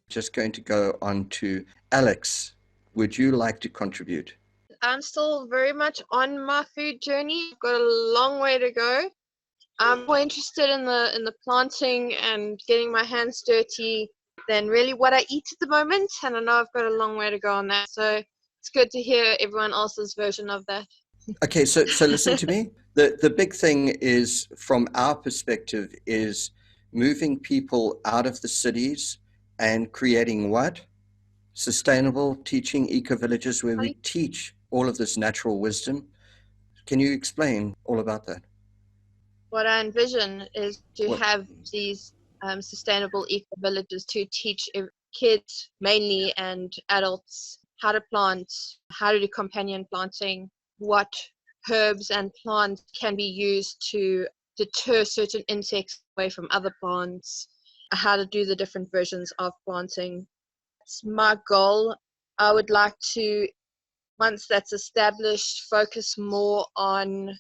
Just going to go on to Alex. Would you like to contribute? I'm still very much on my food journey. I've got a long way to go. I'm more interested in the planting and getting my hands dirty than really what I eat at the moment. And I know I've got a long way to go on that. So it's good to hear everyone else's version of that. Okay, so listen to me. The big thing is, from our perspective, is moving people out of the cities and creating what? Sustainable teaching eco-villages where we teach all of this natural wisdom. Can you explain all about that? What I envision is to What? have these sustainable eco villages to teach kids mainly and adults how to plant, how to do companion planting, what herbs and plants can be used to deter certain insects away from other plants, how to do the different versions of planting. It's my goal. I would like to, once that's established, focus more on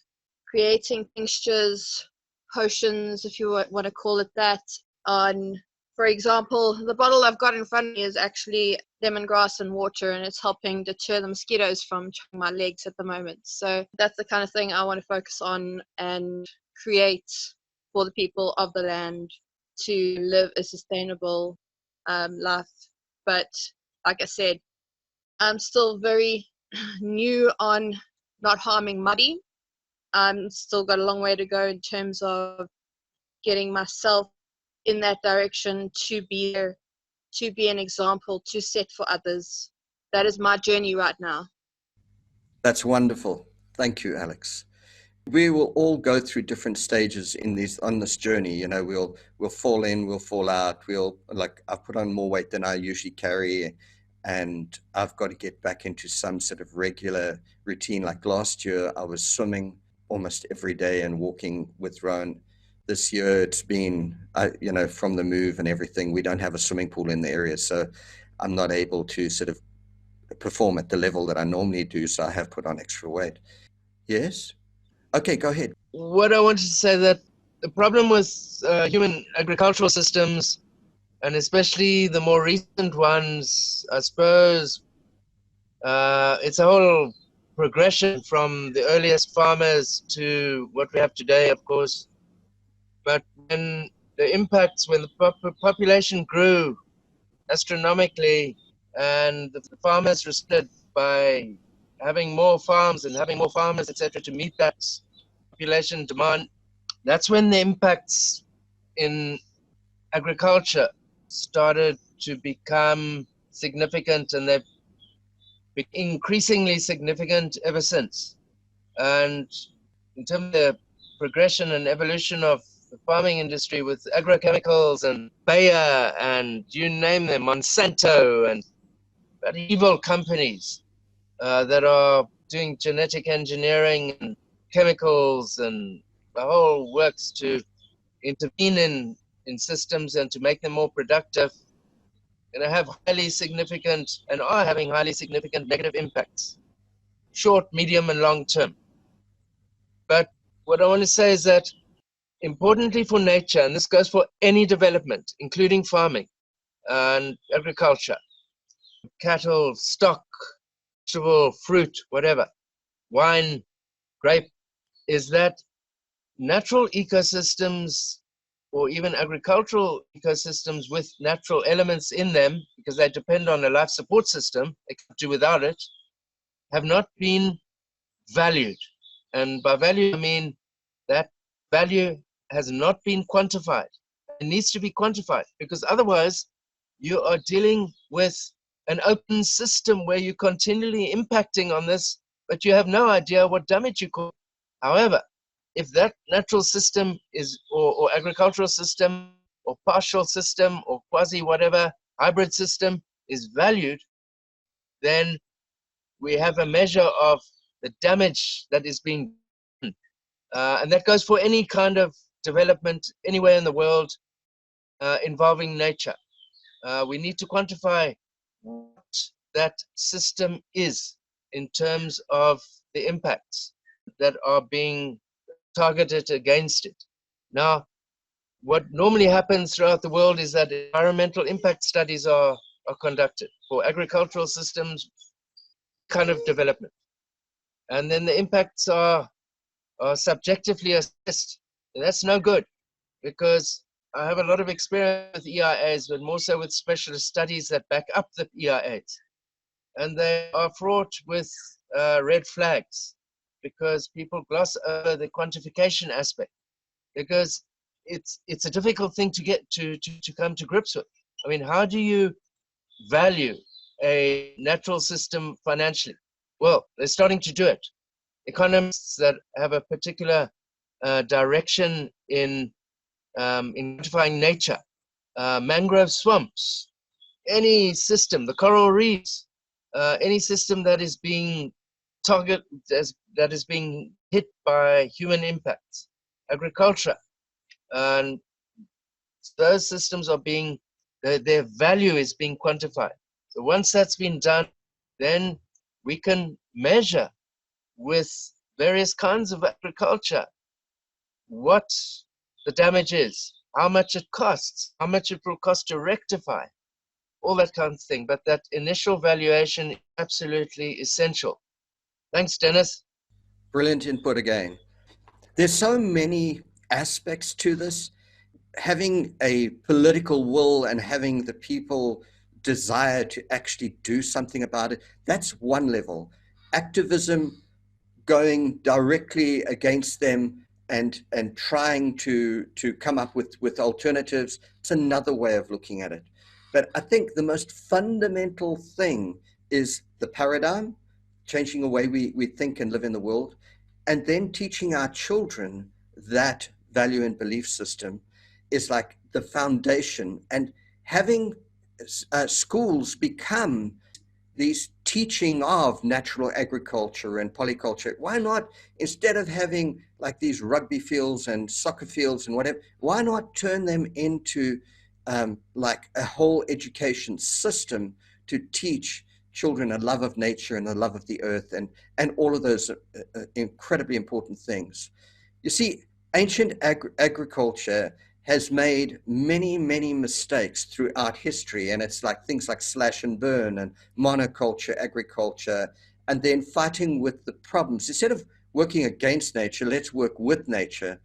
creating tinctures, potions, if you want to call it that, on, for example, the bottle I've got in front of me is actually lemongrass and water, and it's helping deter the mosquitoes from choking my legs at the moment. So that's the kind of thing I want to focus on and create for the people of the land to live a sustainable life. But like I said, I'm still very new on not harming muddy. I'm still got a long way to go in terms of getting myself in that direction to be there, to be an example, to set for others. That is my journey right now. That's wonderful. Thank you, Alex. We will all go through different stages in this on this journey. You know, we'll fall in, we'll fall out. We'll, like, I've put on more weight than I usually carry, and I've got to get back into some sort of regular routine. Like last year, I was swimming almost every day and walking with Rowan. This year, it's been, you know, from the move and everything, we don't have a swimming pool in the area, so I'm not able to sort of perform at the level that I normally do. So I have put on extra weight. Yes. Okay, go ahead. What I wanted to say that the problem with human agricultural systems, and especially the more recent ones, I suppose, it's a whole progression from the earliest farmers to what we have today, of course. But when the impacts, when the population grew astronomically, and the farmers responded by having more farms and having more farmers, etc., to meet that population demand, that's when the impacts in agriculture started to become significant, and they've been increasingly significant ever since. And in terms of the progression and evolution of the farming industry with agrochemicals and Bayer and you name them, Monsanto and evil companies that are doing genetic engineering and chemicals and the whole works to intervene in systems and to make them more productive, have highly significant and are having highly significant negative impacts, short, medium, and long term. But what I want to say is that importantly for nature, and this goes for any development, including farming and agriculture, cattle, stock, vegetable, fruit, whatever, wine, grape, is that natural ecosystems or even agricultural ecosystems with natural elements in them, because they depend on a life support system, they can't do without it, have not been valued. And by value, I mean that value has not been quantified. It needs to be quantified, because otherwise you are dealing with an open system where you're continually impacting on this, but you have no idea what damage you cause. However, if that natural system is, or agricultural system, or partial system, or quasi whatever hybrid system is valued, then we have a measure of the damage that is being done. And that goes for any kind of development anywhere in the world involving nature. We need to quantify what that system is in terms of the impacts that are being targeted against it. Now, what normally happens throughout the world is that environmental impact studies are conducted for agricultural systems kind of development. And then the impacts are subjectively assessed. And that's no good, because I have a lot of experience with EIAs, but more so with specialist studies that back up the EIAs. And they are fraught with red flags because people gloss over the quantification aspect, because it's a difficult thing to get to come to grips with. I mean, how do you value a natural system financially? Well, they're starting to do it. Economists that have a particular direction in quantifying nature, mangrove swamps, any system, the coral reefs, any system that is being that is being hit by human impacts, agriculture, and those systems are being, their value is being quantified. So once that's been done, then we can measure with various kinds of agriculture what the damage is, how much it costs, how much it will cost to rectify, all that kind of thing. But that initial valuation is absolutely essential. Thanks, Dennis. Brilliant input again. There's so many aspects to this. Having a political will and having the people desire to actually do something about it, that's one level. Activism, going directly against them and trying to come up with alternatives, it's another way of looking at it. But I think the most fundamental thing is the paradigm, changing the way we think and live in the world, and then teaching our children that value and belief system is like the foundation, and having schools become these teaching of natural agriculture and polyculture. Why not, instead of having like these rugby fields and soccer fields and whatever, why not turn them into like a whole education system to teach children a love of nature and a love of the earth and all of those incredibly important things. You see, ancient agriculture has made many, many mistakes throughout history. And it's like things like slash and burn and monoculture agriculture, and then fighting with the problems. Instead of working against nature, let's work with nature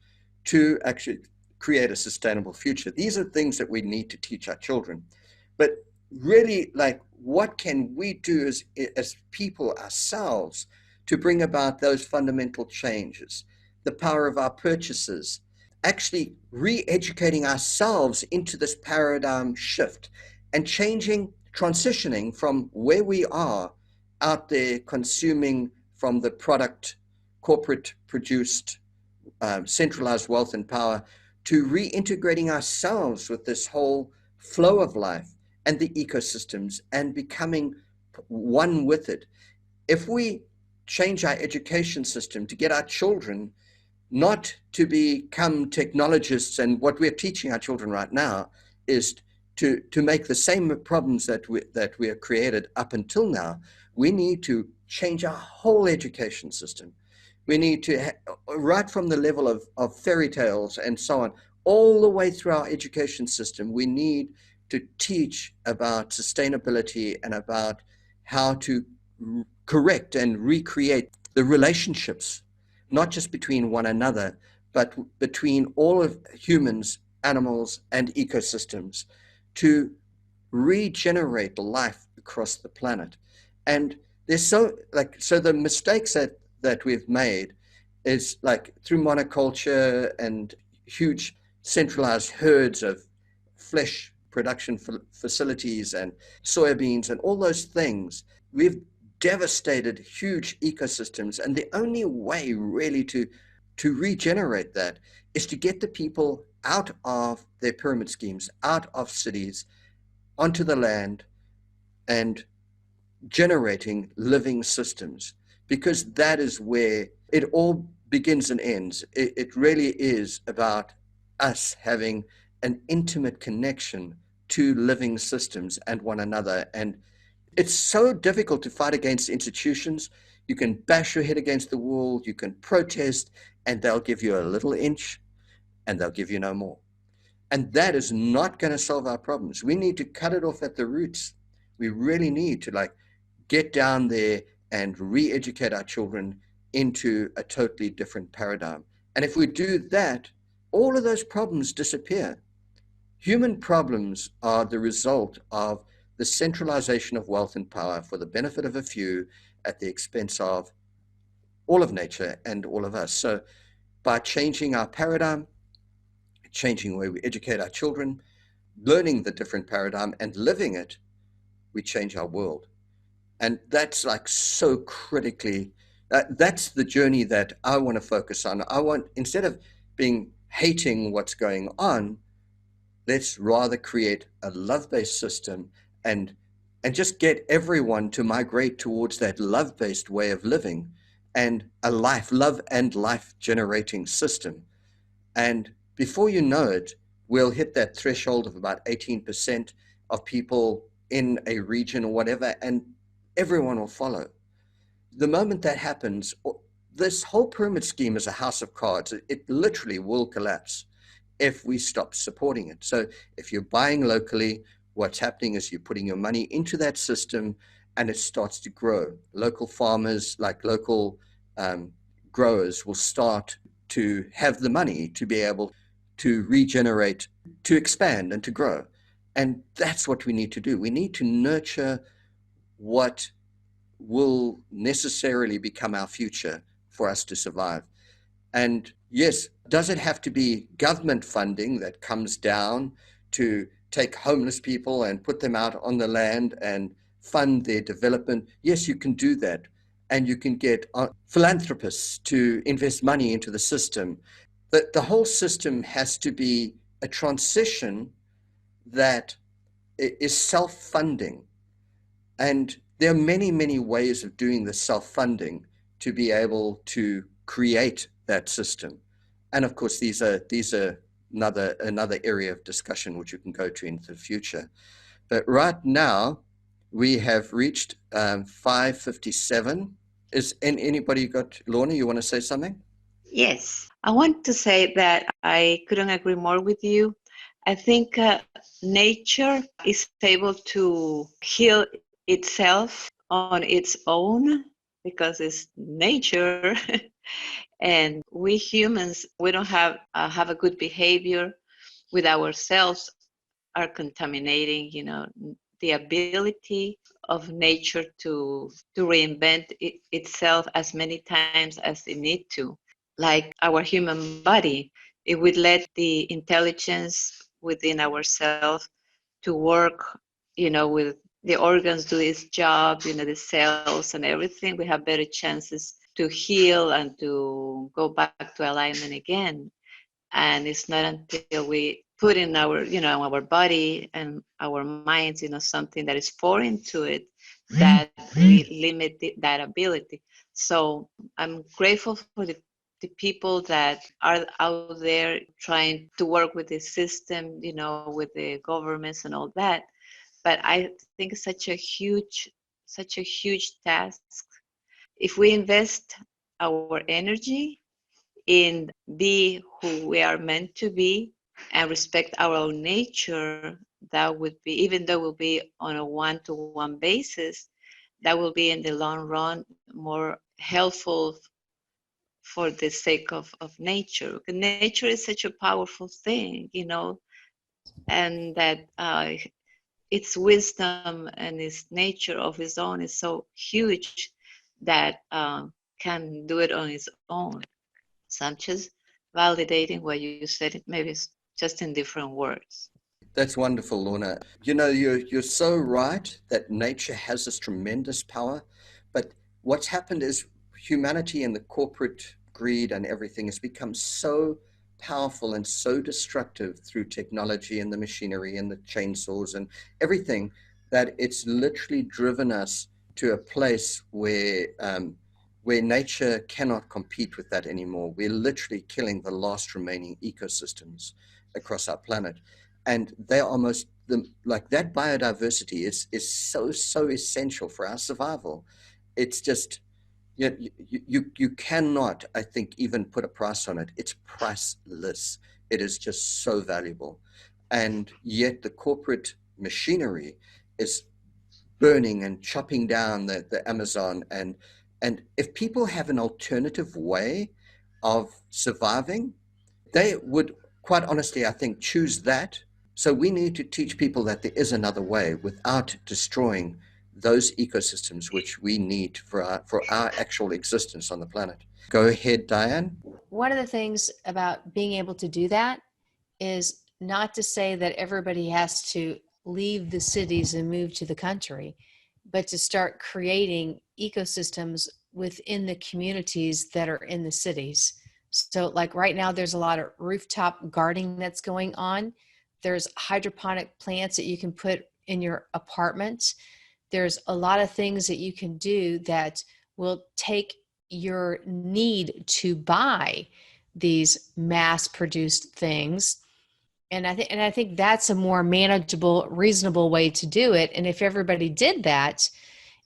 to actually create a sustainable future. These are things that we need to teach our children. But really, like, what can we do as people ourselves to bring about those fundamental changes? The power of our purchases, actually re-educating ourselves into this paradigm shift and changing, transitioning from where we are out there consuming from the product, corporate produced, centralized wealth and power, to reintegrating ourselves with this whole flow of life and the ecosystems and becoming one with it. If we change our education system to get our children not to become technologists, and what we're teaching our children right now is to make the same problems that we have created up until now. We need to change our whole education system. We need to, right from the level of fairy tales and so on, all the way through our education system, we need to teach about sustainability and about how to correct and recreate the relationships, not just between one another, but between all of humans, animals, and ecosystems, to regenerate life across the planet. And there's so the mistakes that we've made is like through monoculture and huge centralized herds of flesh production facilities and soybeans and all those things. We've devastated huge ecosystems, and the only way really to regenerate that is to get the people out of their pyramid schemes, out of cities, onto the land, and generating living systems, because that is where it all begins and ends. It really is about us having an intimate connection to living systems and one another. And it's so difficult to fight against institutions. You can bash your head against the wall, you can protest, and they'll give you a little inch and they'll give you no more. And that is not going to solve our problems. We need to cut it off at the roots. We really need to like get down there and re-educate our children into a totally different paradigm. And if we do that, all of those problems disappear. Human problems are the result of the centralization of wealth and power for the benefit of a few at the expense of all of nature and all of us. So by changing our paradigm, changing the way we educate our children, learning the different paradigm and living it, we change our world. And that's like so critically, that's the journey that I want to focus on. I want, instead of being hating what's going on, let's rather create a love-based system and and just get everyone to migrate towards that love-based way of living and a love and life generating system. And before you know it, we'll hit that threshold of about 18% of people in a region or whatever, and everyone will follow. The moment that happens, this whole pyramid scheme is a house of cards. It literally will collapse if we stop supporting it. So if you're buying locally, what's happening is you're putting your money into that system and it starts to grow. Local farmers, like local um, growers, will start to have the money to be able to regenerate, to expand, and to grow. And that's what we need to do. We need to nurture what will necessarily become our future for us to survive. And yes, does it have to be government funding that comes down to take homeless people and put them out on the land and fund their development? Yes, you can do that. And you can get philanthropists to invest money into the system. The whole system has to be a transition that is self-funding. And there are many, many ways of doing the self-funding to be able to create that system. And of course, these are another area of discussion which you can go to into the future. But right now, we have reached 5:57. Is anybody got, Lorna, you want to say something? Yes, I want to say that I couldn't agree more with you. I think nature is able to heal itself on its own because it's nature. And we humans, we don't have a good behavior with ourselves, are contaminating, the ability of nature to reinvent itself as many times as it need to. Like our human body, it would let the intelligence within ourselves to work, with the organs do its job, the cells and everything, we have better chances to heal and to go back to alignment again. And it's not until we put in our body and our minds, something that is foreign to it, that we limit that ability. So I'm grateful for the people that are out there trying to work with the system, with the governments and all that. But I think it's such a huge task. If we invest our energy in be who we are meant to be and respect our own nature, that would be, even though it will be on a one-to-one basis, that will be in the long run more helpful for the sake of nature. Nature is such a powerful thing, and that its wisdom and its nature of its own is so huge that can do it on its own. So I'm just validating what you said. Maybe it's just in different words. That's wonderful, Lorna. You're so right that nature has this tremendous power, but what's happened is humanity and the corporate greed and everything has become so powerful and so destructive through technology and the machinery and the chainsaws and everything that it's literally driven us to a place where nature cannot compete with that anymore. We're literally killing the last remaining ecosystems across our planet, and they are almost like that biodiversity is so essential for our survival. It's just you cannot, I think, even put a price on it. It's priceless. it is just so valuable. And yet the corporate machinery is burning and chopping down the Amazon. And if people have an alternative way of surviving, they would, quite honestly, I think, choose that. So we need to teach people that there is another way without destroying those ecosystems which we need for our actual existence on the planet. Go ahead, Diane. One of the things about being able to do that is not to say that everybody has to leave the cities and move to the country, but to start creating ecosystems within the communities that are in the cities. So like right now, there's a lot of rooftop gardening that's going on. There's hydroponic plants that you can put in your apartment. There's a lot of things that you can do that will take your need to buy these mass produced things. And I think that's a more manageable, reasonable way to do it. And if everybody did that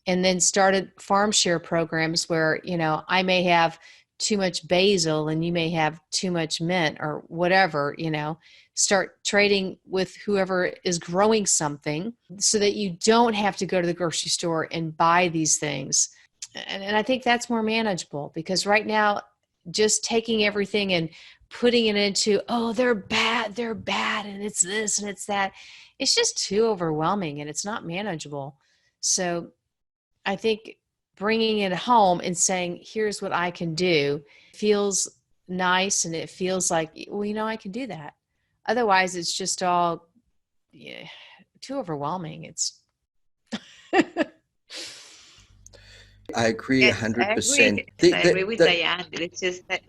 and then started farm share programs where, you know, I may have too much basil and you may have too much mint or whatever, you know, start trading with whoever is growing something so that you don't have to go to the grocery store and buy these things. And I think that's more manageable, because right now, just taking everything and putting it into, oh, they're bad, and it's this and it's that, it's just too overwhelming and it's not manageable. So I think bringing it home and saying, here's what I can do, feels nice, and it feels like, well, you know, I can do that. Otherwise, it's just all too overwhelming. It's I agree Yes, I agree. 100%. I agree with Diane. It's just that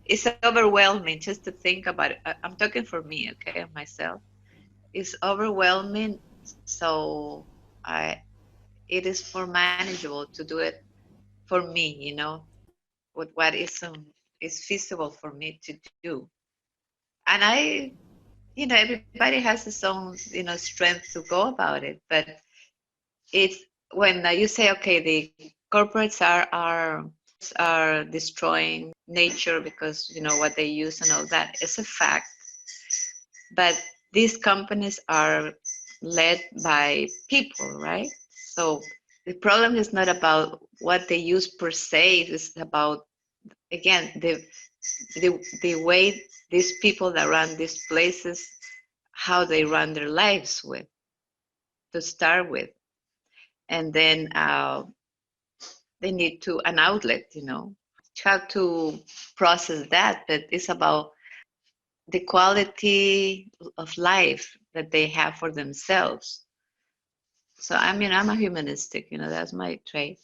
it's overwhelming just to think about it. I'm talking for me, okay, myself. It's overwhelming, so it is more manageable to do it for me, you know, with what is feasible for me to do. And you know, everybody has his own, you know, strength to go about it. But it's when you say, okay, the corporates are destroying nature because, you know, what they use and all that is a fact. But these companies are led by people, right? So the problem is not about what they use per se. It's about, again, the way these people that run these places, how they run their lives with, to start with. And then they need to an outlet, you know, how to process that. But it's about the quality of life that they have for themselves. So I mean, I'm a humanistic, you know, that's my trait.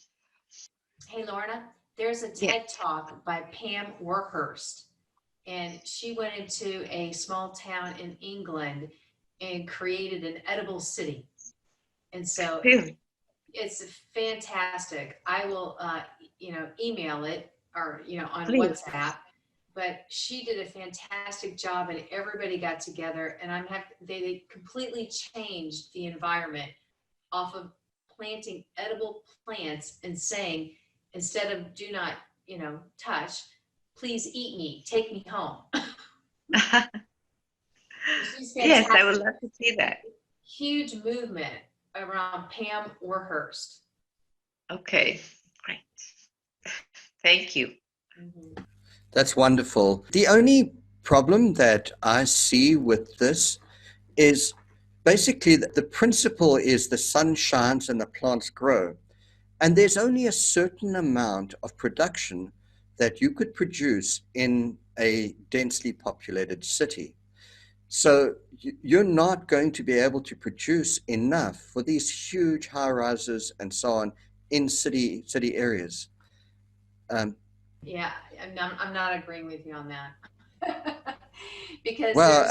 Hey, Lorna, there's a Yeah. TED Talk by Pam Werhurst, and she went into a small town in England and created an edible city. And so Really? it's fantastic. I will, email it, or, on Please. WhatsApp. But she did a fantastic job, and everybody got together, and they completely changed the environment off of planting edible plants and saying, instead of do not, touch, please eat me, take me home. Yes, I would love to see that. Huge movement around Pam Werhurst. Okay, great. Thank you. Mm-hmm. That's wonderful. The only problem that I see with this is basically the principle is the sun shines and the plants grow. And there's only a certain amount of production that you could produce in a densely populated city. So you're not going to be able to produce enough for these huge high rises and so on in city areas. Yeah, I'm not agreeing with you on that. Because Well,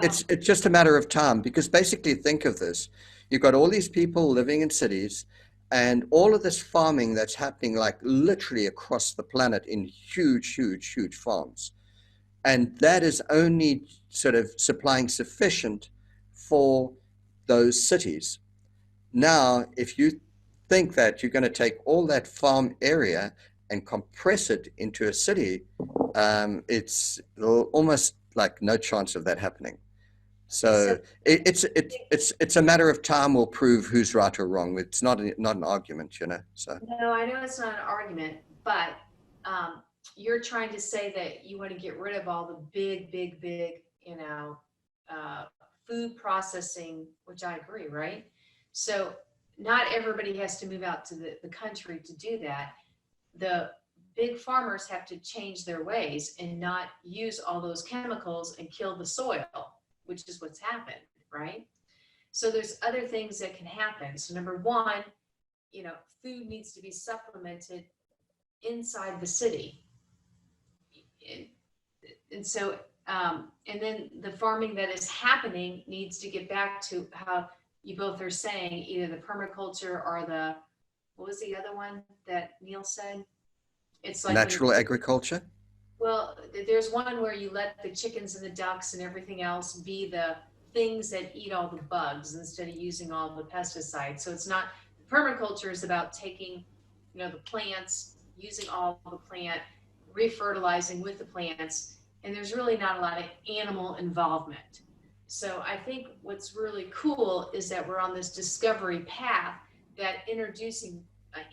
it's just a matter of time, because basically think of this. You've got all these people living in cities and all of this farming that's happening like literally across the planet in huge, huge, huge farms. And that is only sort of supplying sufficient for those cities. Now, if you think that you're going to take all that farm area and compress it into a city, it'll almost like no chance of that happening. So So it's a matter of time will prove who's right or wrong. It's not an argument, you know. So no, I know it's not an argument, but you're trying to say that you want to get rid of all the big, you know, uh, food processing, which I agree, right? So not everybody has to move out to the country to do that. The big farmers have to change their ways and not use all those chemicals and kill the soil, which is what's happened, right? So there's other things that can happen. So number one, you know, food needs to be supplemented inside the city. And, and so, and then the farming that is happening needs to get back to how you both are saying, either the permaculture or the, what was the other one that Neil said? It's like natural agriculture. well, there's one where you let the chickens and the ducks and everything else be the things that eat all the bugs instead of using all the pesticides. So it's not, permaculture is about taking, you know, the plants, using all the plant, refertilizing with the plants, and there's really not a lot of animal involvement. So I think what's really cool is that we're on this discovery path that introducing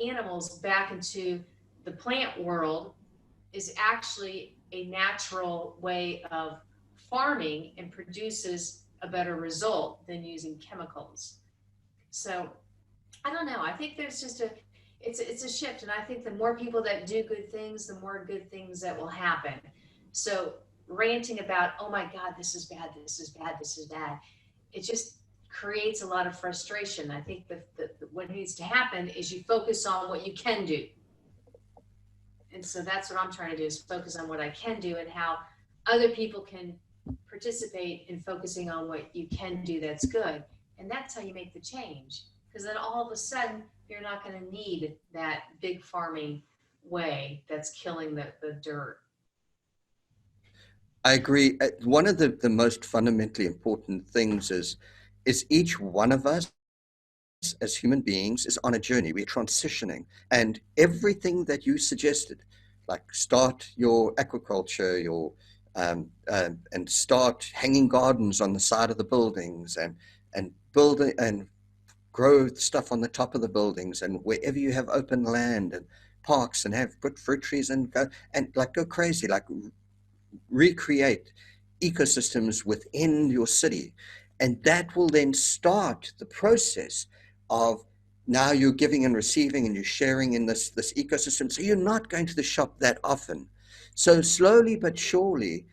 animals back into the plant world is actually a natural way of farming and produces a better result than using chemicals. So I don't know. I think there's just it's a shift, and I think the more people that do good things, the more good things that will happen. So ranting about, oh my God, this is bad, this is bad, this is bad, it just creates a lot of frustration. I think what needs to happen is you focus on what you can do. And so that's what I'm trying to do, is focus on what I can do and how other people can participate in focusing on what you can do that's good. And that's how you make the change. Because then all of a sudden, you're not going to need that big farming way that's killing the dirt. I agree. One of the most fundamentally important things is each one of us as human beings is on a journey. We're transitioning, and everything that you suggested, like start your aquaculture, and start hanging gardens on the side of the buildings, and build and grow stuff on the top of the buildings, and wherever you have open land and parks, and have put fruit trees and go crazy, like recreate ecosystems within your city. And that will then start the process of now you're giving and receiving and you're sharing in this ecosystem. So you're not going to the shop that often. So slowly but surely,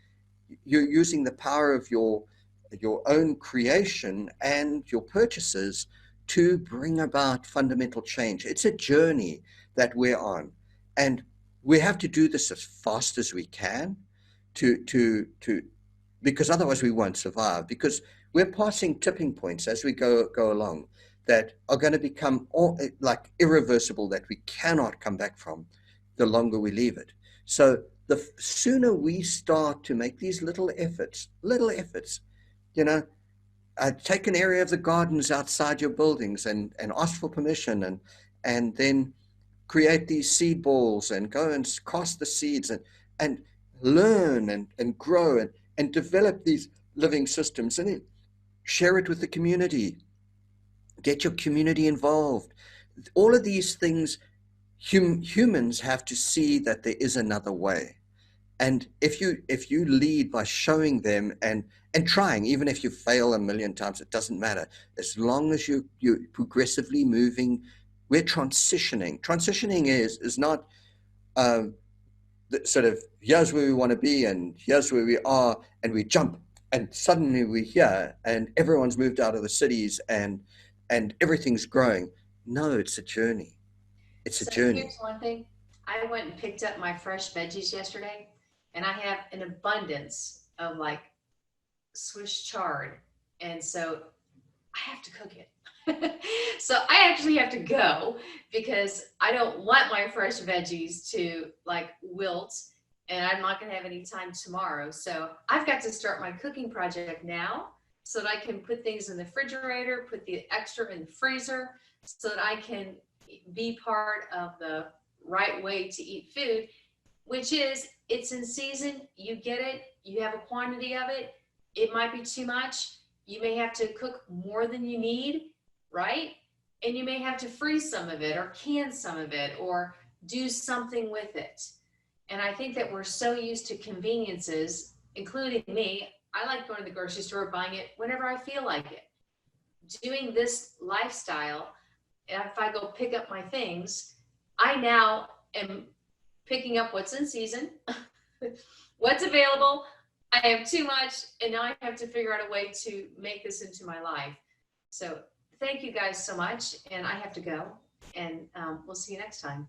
you're using the power of your own creation and your purchases to bring about fundamental change. It's a journey that we're on, and we have to do this as fast as we can to because otherwise we won't survive, because we're passing tipping points as we go along that are going to become like irreversible, that we cannot come back from the longer we leave it. So the sooner we start to make these little efforts, you know, take an area of the gardens outside your buildings and ask for permission, and then create these seed balls and go and cast the seeds and learn and grow and develop these living systems, and then share it with the community. Get your community involved. All of these things, humans have to see that there is another way. And if you lead by showing them and trying, even if you fail a million times, it doesn't matter. As long as you're progressively moving, we're transitioning. Transitioning is not sort of here's where we want to be and here's where we are, and we jump and suddenly we're here and everyone's moved out of the cities and everything's growing. No, it's a journey. It's a So journey. here's one thing. I went and picked up my fresh veggies yesterday, and I have an abundance of like Swiss chard. And so I have to cook it. So I actually have to go because I don't want my fresh veggies to like wilt, and I'm not going to have any time tomorrow. So I've got to start my cooking project now so that I can put things in the refrigerator, put the extra in the freezer so that I can be part of the right way to eat food. which is it's in season, you get it, you have a quantity of it, it might be too much, you may have to cook more than you need, right? And you may have to freeze some of it or can some of it or do something with it. And I think that we're so used to conveniences, including me. I like going to the grocery store, buying it whenever I feel like it. Doing this lifestyle, if I go pick up my things, I now am picking up what's in season, what's available. I have too much, and now I have to figure out a way to make this into my life. So thank you guys so much, and I have to go, and we'll see you next time.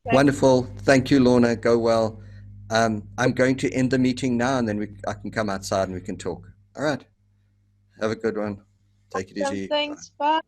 Wonderful. Thank you, Lorna. Go well. I'm going to end the meeting now, and then I can come outside and we can talk. All right. Have a good one. Take it easy. Thanks. Bye.